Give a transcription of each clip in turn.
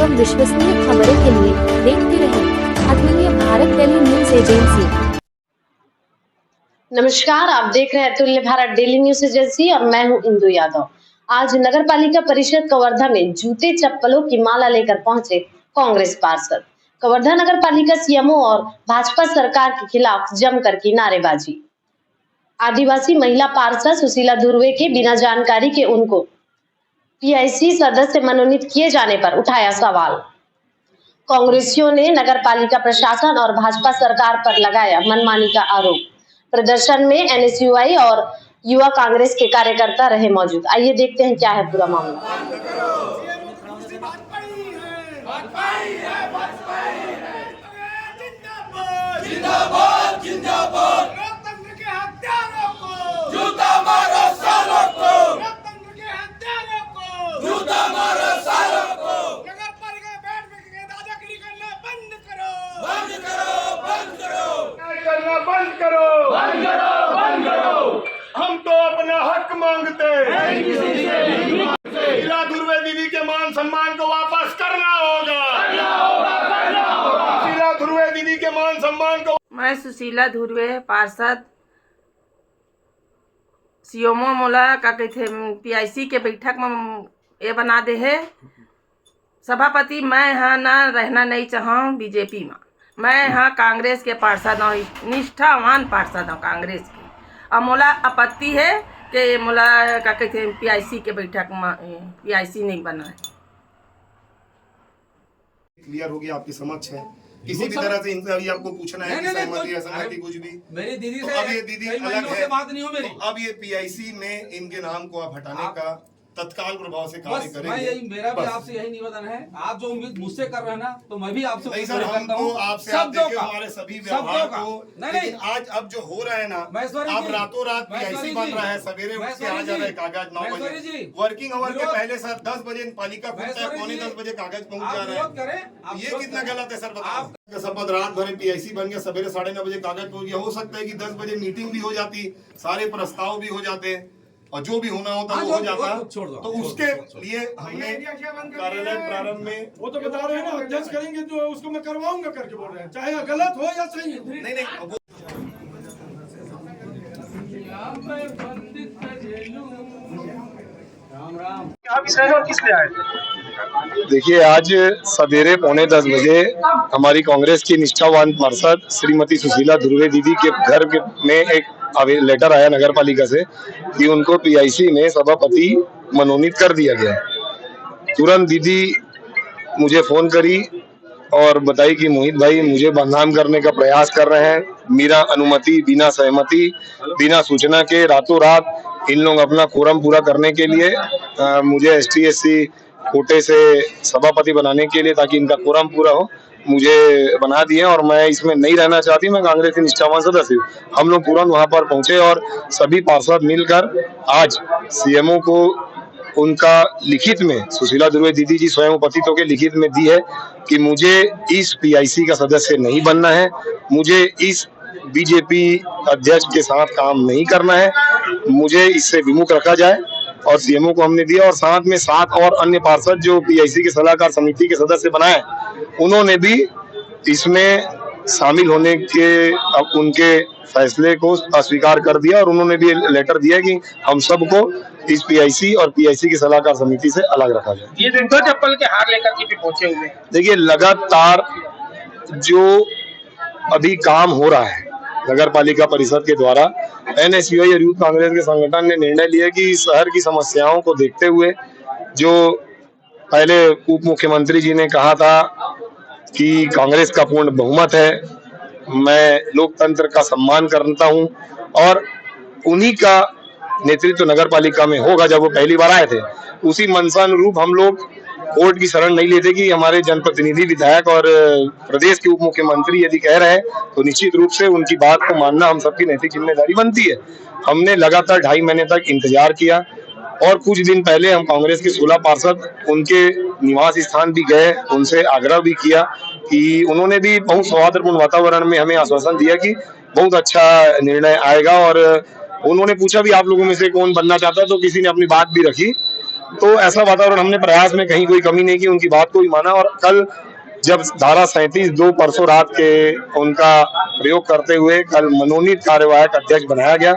एवं विश्वसनीय खबरों के लिए देखते रहें अतुल्य भारत डेली न्यूज एजेंसी। नमस्कार, आप देख रहे हैं अतुल्य भारत डेली न्यूज एजेंसी और मैं हूं इंदु यादव। आज नगर पालिका परिषद कवर्धा में जूते चप्पलों की माला लेकर पहुंचे कांग्रेस पार्षद। कवर्धा नगर पालिका सीएमओ और भाजपा सरकार के खिलाफ जमकर की नारेबाजी। आदिवासी महिला पार्षद सुशीला धुर्वे के बिना जानकारी के उनको पीआईसी सदस्य मनोनीत किए जाने पर उठाया सवाल। कांग्रेसियों ने नगर पालिका प्रशासन और भाजपा सरकार पर लगाया मनमानी का आरोप। प्रदर्शन में एनएसयूआई और युवा कांग्रेस के कार्यकर्ता रहे मौजूद। आइए देखते हैं क्या है पूरा मामला। जिंदाबाद जिंदाबाद लोकतंत्र के हत्यारों को जूता मारो सालों को, लोकतंत्र के हत्यारों को जूता मारो सालों को। नगर पालिका बैठ के दादागिरी करना बंद करो, बंद करो, बंद करो, करना बंद करो, बंद करो, बंद करो। हम तो अपना हक मांगते हैं, किसी से नहीं मांगते। सुशीला धुर्वे दीदी के मान सम्मान को वापस करना होगा, करना होगा, करना होगा। सुशीला धुर्वे दीदी के मान सम्मान को। मैं सुशीला धुर्वे पार्षद सीएमओ मोला का कहते पीआईसी के बैठक में ये बना दे है सभापति। मैं यहाँ ना रहना नहीं चाहूँ बीजेपी में, मैं यहाँ कांग्रेस के पार्षद हूँ, निष्ठावान पार्षद हूँ कांग्रेस की। अब मोला आपत्ति है कि मोला का कहते पीआईसी के बैठक में पीआईसी नहीं बना है। क्लियर हो गया, आपके समक्ष है। किसी भी तरह से इनसे अभी आपको पूछना है कि सहमति असहमति कुछ भी मेरी दीदी तो से अब ये दीदी अलग है, बात नहीं हो मेरी। तो अब ये पीआईसी में इनके नाम को आप हटाने का तत्काल प्रभाव से कार्य बस करेंगे। मैं यही, मेरा भी आपसे यही निवेदन है। आप जो उम्मीद मुझसे कर रहे हैं ना, तो मैं भी आपसे नहीं सर, हम तो आपसे आप देखिए हमारे सभी व्यवहार को, लेकिन आज अब जो हो रहा है ना, अब रातों रात पीआईसी बन रहा है, सवेरे उठ के आ जा रहे कागज 9 बजे, वर्किंग आवर के पहले सर 10 बजे पालिका खुलता है, पौने 10 बजे कागज पहुंच जा रहा है। ये कितना गलत है सर, बताओ। शपथ रात भर पीआईसी बन गया, सवेरे 9:30 बजे कागज पहुंच गया। हो सकता है कि 10 बजे मीटिंग भी हो जाती, सारे प्रस्ताव भी हो जाते और जो भी होना होता वो हो जाता। तो उसके लिए हमने कार्यालय प्रारंभ में वो तो बता रहे हैं ना, अध्यक्ष करेंगे जो उसको मैं करवाऊंगा करके बोल रहे हैं, चाहे गलत हो या सही। नहीं देखिए, आज सवेरे 9:45 बजे हमारी कांग्रेस की निष्ठावान पार्षद श्रीमती सुशीला धुर्वे दीदी के घर में एक लेटर आया नगर पालिका से कि उनको पीआईसी में सभापति मनोनीत कर दिया गया। तुरंत दीदी मुझे फोन करी और बताई कि मोहित भाई मुझे बदनाम करने का प्रयास कर रहे हैं, बिना अनुमति, बिना सहमति, बिना सूचना के रातों रात इन लोग अपना कोरम पूरा करने के लिए मुझे ST/SC कोटे से सभापति बनाने के लिए, ताकि इनका कोरम पूरा हो, मुझे बना दिए। और मैं इसमें नहीं रहना चाहती, मैं कांग्रेस की निष्ठावान सदस्य। हम लोग तुरंत वहां पर पहुंचे और सभी पार्षद मिलकर आज सीएमओ को उनका लिखित में, सुशीला धुर्वे दीदी जी स्वयं उपस्थित के लिखित में दी है कि मुझे इस पीआईसी का सदस्य नहीं बनना है, मुझे इस बीजेपी अध्यक्ष के साथ काम नहीं करना है, मुझे इससे विमुख रखा जाए। और सीएमओ को हमने दिया और साथ में 7 और अन्य पार्षद जो पीआईसी के सलाहकार समिति के सदस्य बनाए, उन्होंने भी इसमें शामिल होने के अब उनके फैसले को अस्वीकार कर दिया और उन्होंने भी लेटर दिया कि हम सबको इस पीआईसी और पीआईसी की सलाहकार समिति से अलग रखा जाए। ये जूता चप्पल के हार लेकर के भी पहुंचे हुए। देखिए, लगातार जो अभी काम हो रहा है नगर पालिका परिषद के द्वारा, एनएसयूआई और यूथ कांग्रेस के संगठन ने निर्णय लिया कि शहर की समस्याओं को देखते हुए, जो पहले उप मुख्यमंत्री जी ने कहा था कि कांग्रेस का पूर्ण बहुमत है, मैं लोकतंत्र का सम्मान करता हूं और उन्हीं का नेतृत्व नगर पालिका में होगा। जब वो पहली बार आए थे, उसी मंशानुरूप हम लोग कोर्ट की शरण नहीं लेते कि हमारे जनप्रतिनिधि, विधायक और प्रदेश के उप मुख्यमंत्री यदि कह रहे हैं तो निश्चित रूप से उनकी बात को मानना हम सबकी नैतिक जिम्मेदारी बनती है। हमने लगातार 2.5 महीने तक इंतजार किया और कुछ दिन पहले हम कांग्रेस के 16 पार्षद उनके निवास स्थान भी गए, उनसे आग्रह भी किया कि उन्होंने भी बहुत सौहार्दपूर्ण वातावरण में हमें आश्वासन दिया कि बहुत अच्छा निर्णय आएगा। और उन्होंने पूछा भी आप लोगों में से कौन बनना चाहता, तो किसी ने अपनी बात भी रखी तो ऐसा वातावरण हमने प्रयास में कहीं कोई कमी नहीं की, उनकी बात को भी माना। और कल जब धारा 37(2) परसों रात के उनका प्रयोग करते हुए कल मनोनीत कार्यवाहक अध्यक्ष बनाया गया।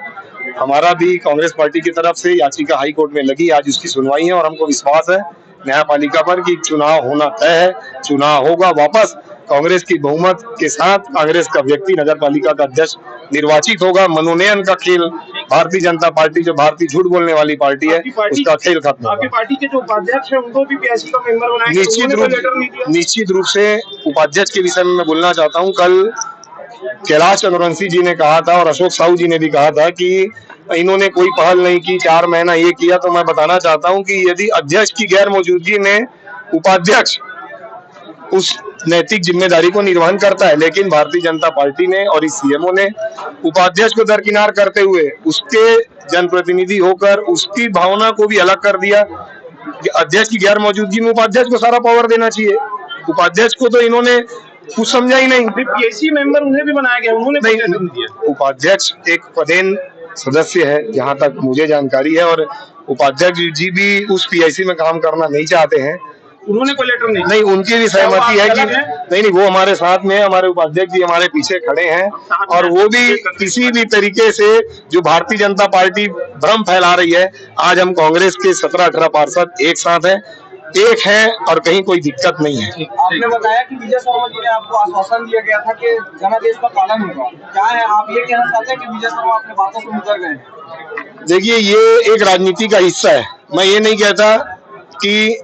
हमारा भी कांग्रेस पार्टी की तरफ से याचिका हाई कोर्ट में लगी, आज उसकी सुनवाई है और हमको विश्वास है न्यायपालिका पर कि चुनाव होना तय है, चुनाव होगा वापस कांग्रेस की बहुमत के साथ। कांग्रेस का व्यक्ति नगर पालिका का अध्यक्ष निर्वाचित होगा। मनोनयन का खेल भारतीय जनता पार्टी, जो भारतीय झूठ बोलने वाली पार्टी है, उसका खेल खत्म आपकी पार्टी के जो उपाध्यक्ष है उनको भी पीआईसी का मेंबर बनाया, निश्चित रूप से उपाध्यक्ष के विषय में मैं बोलना चाहता हूँ। कल कैलाश चंद्रवंशी जी ने कहा था और अशोक साहू जी ने भी कहा था कि इन्होंने कोई पहल नहीं की, 4 महीना ये किया। तो मैं बताना चाहता हूं कि यदि अध्यक्ष की गैर मौजूदगी में उपाध्यक्ष उस नैतिक जिम्मेदारी को निर्वहन करता है, लेकिन भारतीय जनता पार्टी ने और इस सीएमओ ने उपाध्यक्ष को दरकिनार करते हुए उसके जनप्रतिनिधि होकर उसकी भावना को भी अलग कर दिया कि अध्यक्ष की गैर मौजूदगी में उपाध्यक्ष को सारा पावर देना चाहिए। उपाध्यक्ष को तो इन्होंने कुछ समझा ही नहीं। पीआईसी मेंबर उन्हें भी बनाया गया, उन्होंने नहीं दिया। उपाध्यक्ष एक पदेन सदस्य है जहां तक मुझे जानकारी है, और उपाध्यक्ष जी भी उस पीआईसी में काम करना नहीं चाहते हैं। उन्होंने कोई लेटर नहीं, उनकी भी सहमति है कि नहीं, वो हमारे साथ में, हमारे उपाध्यक्ष जी हमारे पीछे खड़े हैं और वो भी किसी भी तरीके से जो भारतीय जनता पार्टी भ्रम फैला रही है। आज हम कांग्रेस के 17-18 पार्षद एक साथ हैं, एक है और कहीं कोई दिक्कत नहीं है। आपने बताया कि विजय शर्मा जी ने आपको आश्वासन दिया गया था कि जनादेश का पालन होगा, क्या है आप ये कहना चाहते हैं कि विजय शर्मा अपने बातों से मुकर गए? देखिए, ये एक राजनीति का हिस्सा है। मैं ये नहीं कहता कि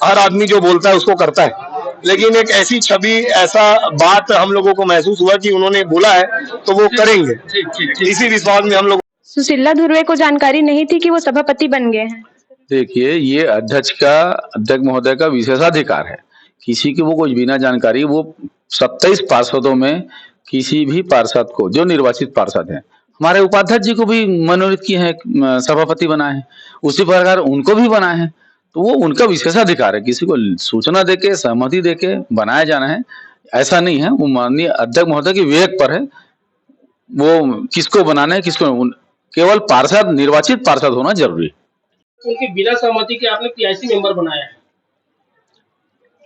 हर आदमी जो बोलता है उसको करता है, लेकिन एक ऐसी छवि, ऐसा बात हम लोगों को महसूस हुआ कि उन्होंने बोला है तो वो करेंगे। इसी विश्वास में हम लोग। सुशीला धुर्वे को जानकारी नहीं थी कि वो सभापति बन गए हैं। देखिए, ये अध्यक्ष महोदय का विशेषाधिकार है। किसी की वो कुछ बिना जानकारी, वो 27 पार्षदों में किसी भी पार्षद को, जो निर्वाचित पार्षद हैं, हमारे उपाध्यक्ष जी को भी मनोनीत किए हैं, सभापति बनाए हैं, उसी प्रकार उनको भी बनाए हैं। तो वो उनका विशेषाधिकार है, किसी को सूचना देके, सहमति देके बनाया जाना है, ऐसा नहीं है। वो माननीय अध्यक्ष महोदय के विवेक पर है, वो किसको बनाना है, किसको। केवल पार्षद, निर्वाचित पार्षद होना जरूरी। उनकी बिना सहमति के आपने पीआईसी मेंबर बनाया है।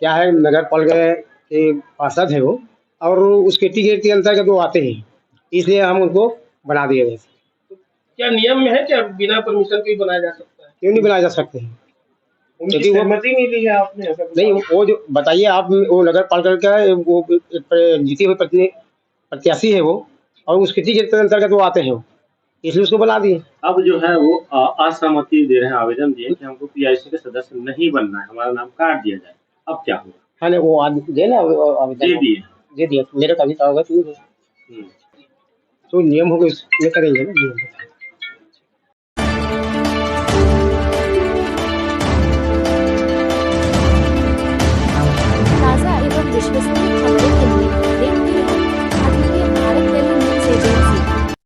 क्या है, नगर पालिका के पार्षद है वो, और उसके टिकट के अंतर्गत वो आते हैं, इसलिए हम उनको बना दिए गए। क्या नियम में है क्या बिना परमिशन के बनाया जा सकता है? क्यों नहीं बनाया जा सकते हैं? उनकी सहमति नहीं ली है आपने? नहीं, वो जो बताइए आप, वो नगर पालिका का वो जीती हुई प्रत्याशी है वो, और उसके टिकट के अंतर्गत वो आते हैं, इसलिए उसको बना दिए। अब जो है वो असहमति दे रहे हैं, आवेदन दिए कि हमको पीआईसी के सदस्य नहीं बनना है, हमारा नाम काट दिया जाए। अब क्या होगा? हाँ, वो दे ना आवेदन दे दिया, मेरे कभी होगा तो नियम होगा, ये करेंगे ना।